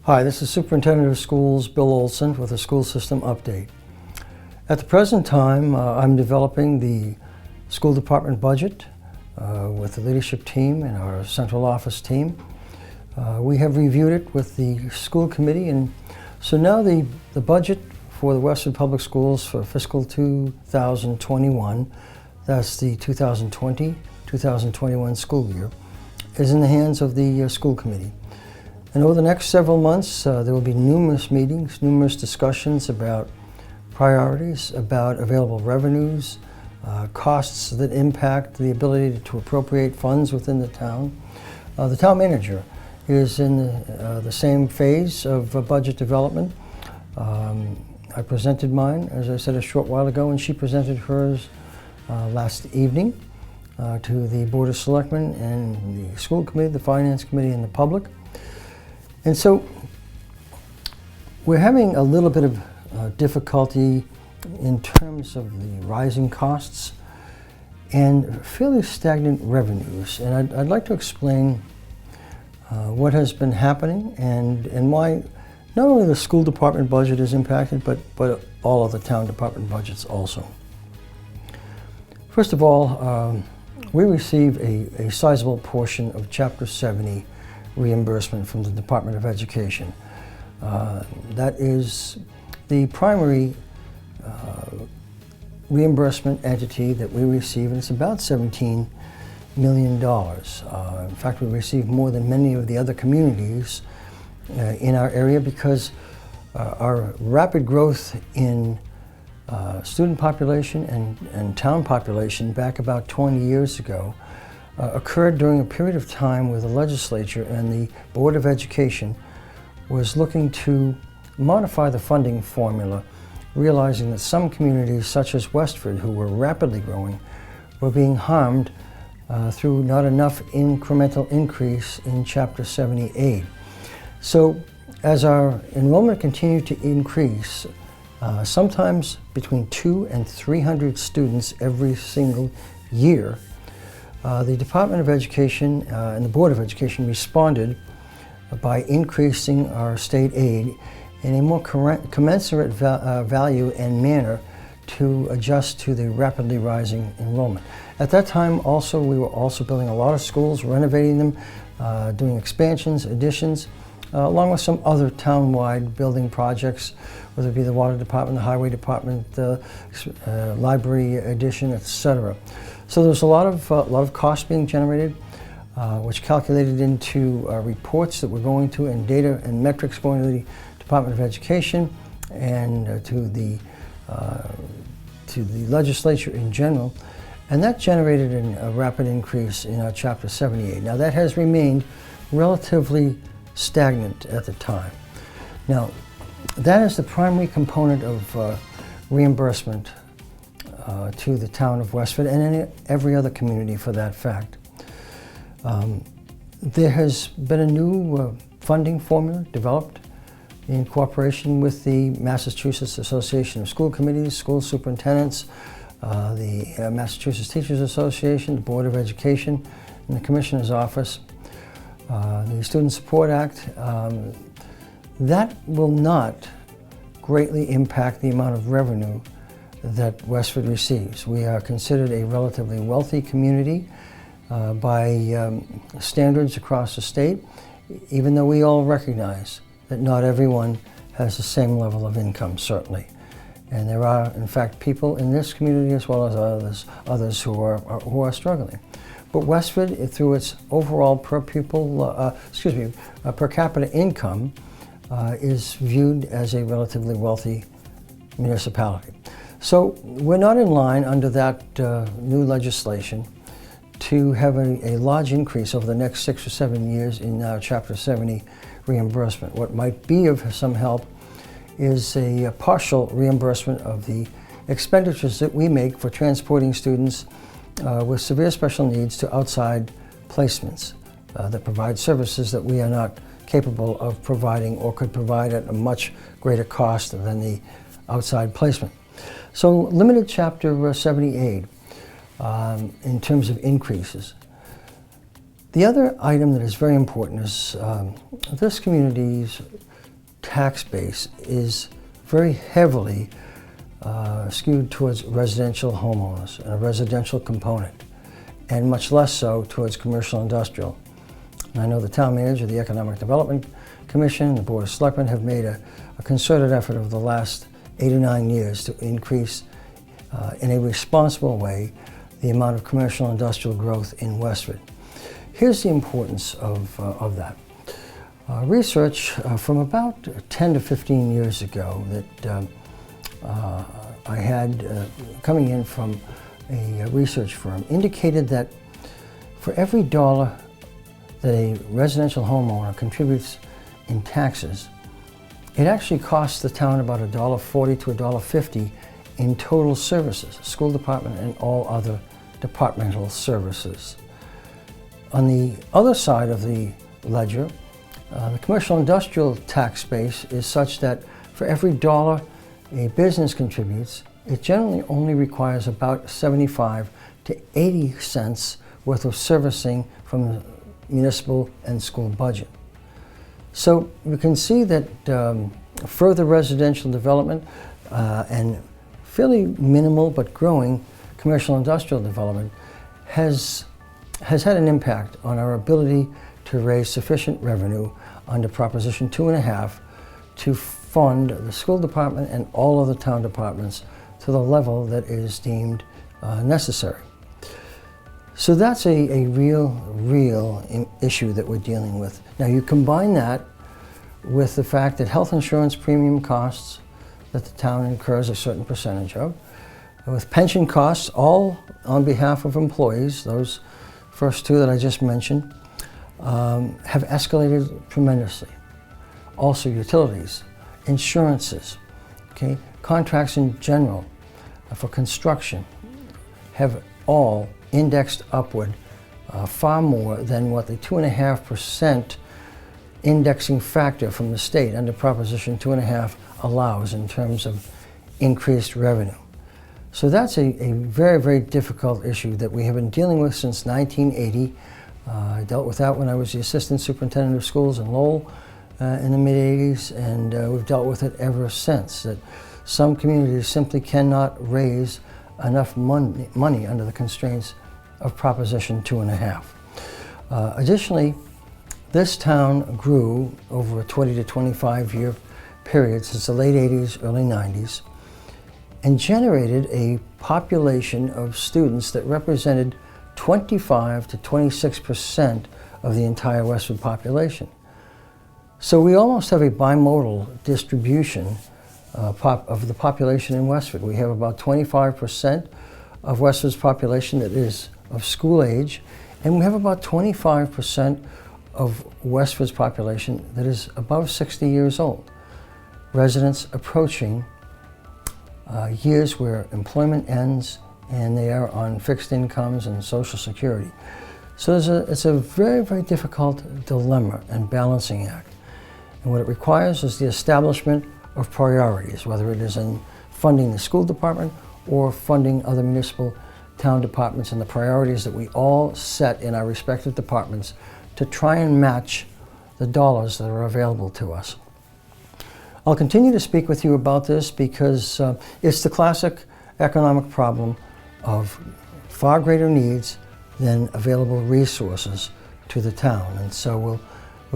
Hi, this is Superintendent of Schools Bill Olson with a school system update. At the present time, I'm developing the school department budget with the leadership team and our central office team. We have reviewed it with the school committee, and so now the budget for the Westford Public Schools for fiscal 2021, that's the 2020-2021 school year, is in the hands of the school committee. And over the next several months, there will be numerous meetings, numerous discussions about priorities, about available revenues, costs that impact the ability to appropriate funds within the town. The town manager is in the same phase of budget development. I presented mine, as I said, a short while ago, and she presented hers last evening to the Board of Selectmen and the school committee, the finance committee, and the public. And so we're having a little bit of difficulty in terms of the rising costs and fairly stagnant revenues. And I'd like to explain what has been happening and why not only the school department budget is impacted, but all of the town department budgets also. First of all, we receive a sizable portion of Chapter 70 reimbursement from the Department of Education. That is the primary reimbursement entity that we receive, and it's about $17 million. In fact, we receive more than many of the other communities in our area because our rapid growth in student population and town population back about 20 years ago occurred during a period of time where the legislature and the Board of Education was looking to modify the funding formula, realizing that some communities such as Westford, who were rapidly growing, were being harmed through not enough incremental increase in Chapter 70 aid. So as our enrollment continued to increase, sometimes between 200 and 300 students every single year, the Department of Education and the Board of Education responded by increasing our state aid in a more commensurate value and manner to adjust to the rapidly rising enrollment. At that time also, we were also building a lot of schools, renovating them, doing expansions, additions, along with some other town-wide building projects, whether it be the water department, the highway department, the library addition, etc. So there's a lot of costs being generated, which calculated into reports that we're going to, and data and metrics going to the Department of Education and to the legislature in general, and that generated a rapid increase in our Chapter 78. Now that has remained relatively stagnant at the time. Now that is the primary component of reimbursement to the town of Westford and in every other community for that fact. There has been a new funding formula developed in cooperation with the Massachusetts Association of School Committees, School Superintendents, the Massachusetts Teachers Association, the Board of Education, and the Commissioner's Office, the Student Support Act. That will not greatly impact the amount of revenue that Westford receives. We are considered a relatively wealthy community by standards across the state, even though we all recognize that not everyone has the same level of income, certainly. And there are, in fact, people in this community as well as others who are struggling. But Westford, through its overall per capita income, is viewed as a relatively wealthy municipality. So we're not in line under that new legislation to have a large increase over the next 6 or 7 years in Chapter 70 reimbursement. What might be of some help is a partial reimbursement of the expenditures that we make for transporting students with severe special needs to outside placements that provide services that we are not capable of providing or could provide at a much greater cost than the outside placement. So limited Chapter 70 aid in terms of increases. The other item that is very important is this community's tax base is very heavily skewed towards residential homeowners and a residential component, and much less so towards commercial industrial. And I know the town manager, the Economic Development Commission, and the Board of Selectmen have made a concerted effort over the last 8 or 9 years to increase in a responsible way the amount of commercial industrial growth in Westford. Here's the importance of that. Research from about 10 to 15 years ago that I had coming in from a research firm indicated that for every dollar that a residential homeowner contributes in taxes, it actually costs the town about $1.40 to $1.50 in total services, school department and all other departmental services. On the other side of the ledger, the commercial industrial tax base is such that for every dollar a business contributes, it generally only requires about 75 to 80 cents worth of servicing from the municipal and school budget. So you can see that further residential development and fairly minimal but growing commercial industrial development has had an impact on our ability to raise sufficient revenue under Proposition 2.5 to fund the school department and all other town departments to the level that is deemed necessary. So that's a real issue that we're dealing with. Now you combine that with the fact that health insurance premium costs that the town incurs a certain percentage of, with pension costs, all on behalf of employees, those first two that I just mentioned, have escalated tremendously. Also utilities, insurances, okay, contracts in general for construction have all indexed upward far more than what the 2.5% indexing factor from the state under Proposition 2.5 allows in terms of increased revenue. So that's a very difficult issue that we have been dealing with since 1980. I dealt with that when I was the Assistant Superintendent of Schools in Lowell in the mid-80s, and we've dealt with it ever since, that some communities simply cannot raise enough money under the constraints of Proposition 2.5. Additionally, this town grew over a 20 to 25 year period since the late 80s, early 90s, and generated a population of students that represented 25 to 26% of the entire Westford population. So we almost have a bimodal distribution of the population in Westford. We have about 25% of Westford's population that is of school age, and we have about 25% of Westford's population that is above 60 years old. Residents approaching years where employment ends and they are on fixed incomes and Social Security. So it's a very difficult dilemma and balancing act. And what it requires is the establishment of priorities, whether it is in funding the school department or funding other municipal town departments, and the priorities that we all set in our respective departments to try and match the dollars that are available to us. I'll continue to speak with you about this because it's the classic economic problem of far greater needs than available resources to the town. And so we'll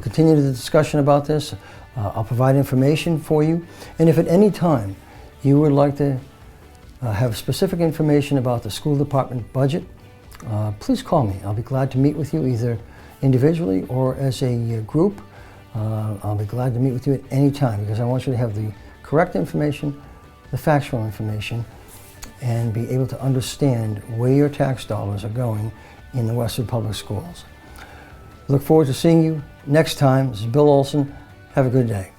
continue the discussion about this. I'll provide information for you. And if at any time you would like to have specific information about the school department budget, please call me. I'll be glad to meet with you either individually or as a group. I'll be glad to meet with you at any time because I want you to have the correct information, the factual information, and be able to understand where your tax dollars are going in the Westford Public Schools. Look forward to seeing you next time. This is Bill Olson. Have a good day.